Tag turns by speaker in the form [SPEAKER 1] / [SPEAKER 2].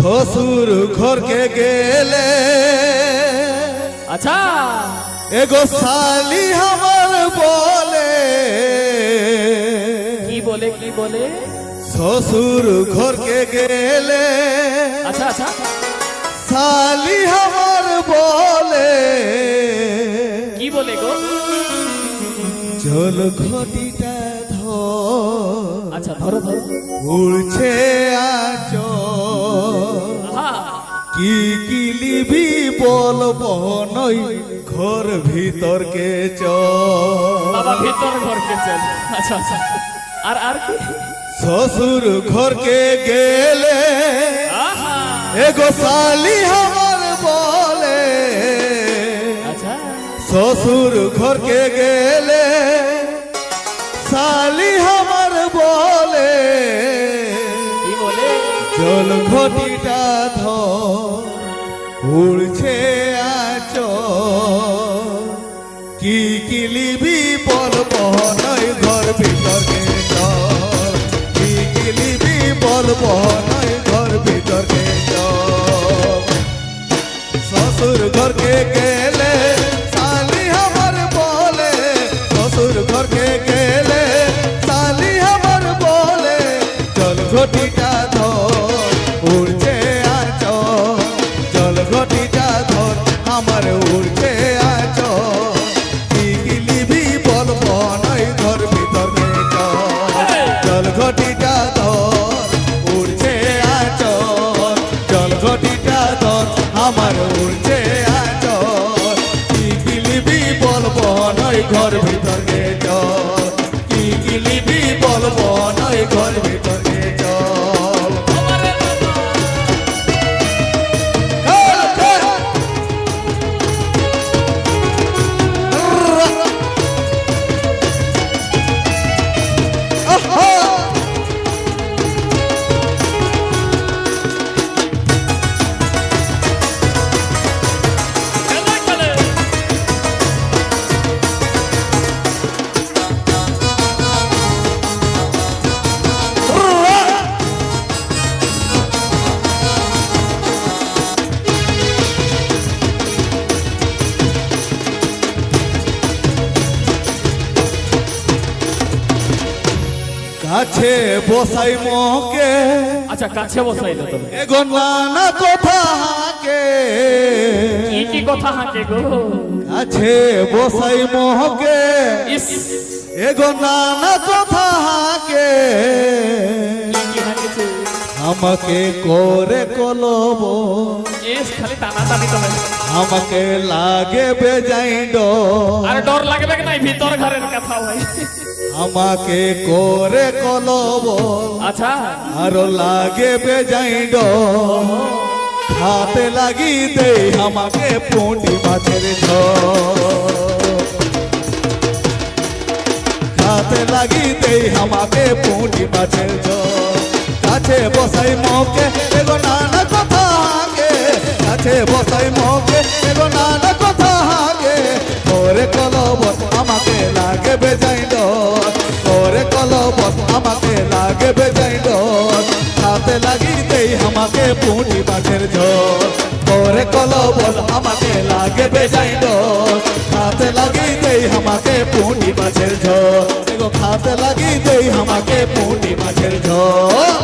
[SPEAKER 1] শ্বশুর ঘরকে গেলে
[SPEAKER 2] আচ্ছা
[SPEAKER 1] এগো শালি আমার বলে
[SPEAKER 2] কি বলে কি বলে
[SPEAKER 1] শ্বশুর ঘরকে গেলে
[SPEAKER 2] আচ্ছা আচ্ছা
[SPEAKER 1] শালি আমার বলে
[SPEAKER 2] কি বলে গো
[SPEAKER 1] জল ঘটিটা ধর
[SPEAKER 2] আচ্ছা ধরো ধরো
[SPEAKER 1] উড়ছে আচ
[SPEAKER 2] আহা
[SPEAKER 1] কি কিলিবি বলবো নই ঘর ভিতরকে
[SPEAKER 2] বাবা ভিতর ঘরকে চল আচ্ছা আচ্ছা আর আর কি
[SPEAKER 1] শ্বশুর ঘরকে গেলে
[SPEAKER 2] আহা
[SPEAKER 1] এগো শালি আমার বলে
[SPEAKER 2] আচ্ছা
[SPEAKER 1] শ্বশুর ঘরকে গেলে শালি আমার বলে
[SPEAKER 2] কি বলে
[SPEAKER 1] জল ঘটিটা ধর উড়ছে আচ কি কিলিবি বলবো নয় ঘর ভিতরকে চল কি কিলিবি বলবো নয় ঘর ভিতরকে চল শ্বশুর ঘরকে গেলে শালি আমার বলে শ্বশুর ঘরকে গেলে শালি আমার বলে জল ঘটিটা ধর উড়ছে আচ জল ঘটিটা ধর আমার উড়ছে আচ কি গিলিবি বলবো নয় ঘর ভিতরকে চল জল ঘটিটা ধর উড়ছে আচ জল ঘটিটা ধর আমার উড়ছে আচ কি গিলিবি বলবো নয় ঘর ভিতরকে চল কি গিলিবি বলবো নয় ঘর ভিতরকে চল কাছে বসাই মকে
[SPEAKER 2] আচ্ছা কাছে বসাইলো তুমি
[SPEAKER 1] এগো নানা কথা হাকে
[SPEAKER 2] কি কি কথা হাঁকে গো
[SPEAKER 1] কাছে বসাই মহকে
[SPEAKER 2] ইস
[SPEAKER 1] এগো নানা কথা হাকে
[SPEAKER 2] কি কি হাঁকেছে
[SPEAKER 1] আমাকে করে কলব
[SPEAKER 2] ইস খালি টানা টানি তো হয়
[SPEAKER 1] আমাকে লাগে বেজাইড
[SPEAKER 2] আর ডর লাগবে কি নাই ভিতর ঘরের কথা ভাই
[SPEAKER 1] আমাকে করে কলব
[SPEAKER 2] আচ্ছা
[SPEAKER 1] আরো লাগে বেজাইড হাতে লাগি দে আমাকে পুঁটি মাছের হাতে লাগি দে আমাকে পুঁটি মাছের কাছে বসাই মকে এগো নানা কথা হাগে কাছে বসাই মকে এগো নানা কথা হাগে করে কলবত আমাকে লাগে বেজাইড করে কলবত আমাকে লাগে বেজাইড হাতে লাগি দেই আমাকে পুঁটি মাছের ঝোল করে কলবত আমাকে লাগে বেজাইড হাতে লাগি দেই আমাকে পুঁটি মাছের ঝোল এগো হাতে লাগি দেই আমাকে পুঁটি মাছের ঝোল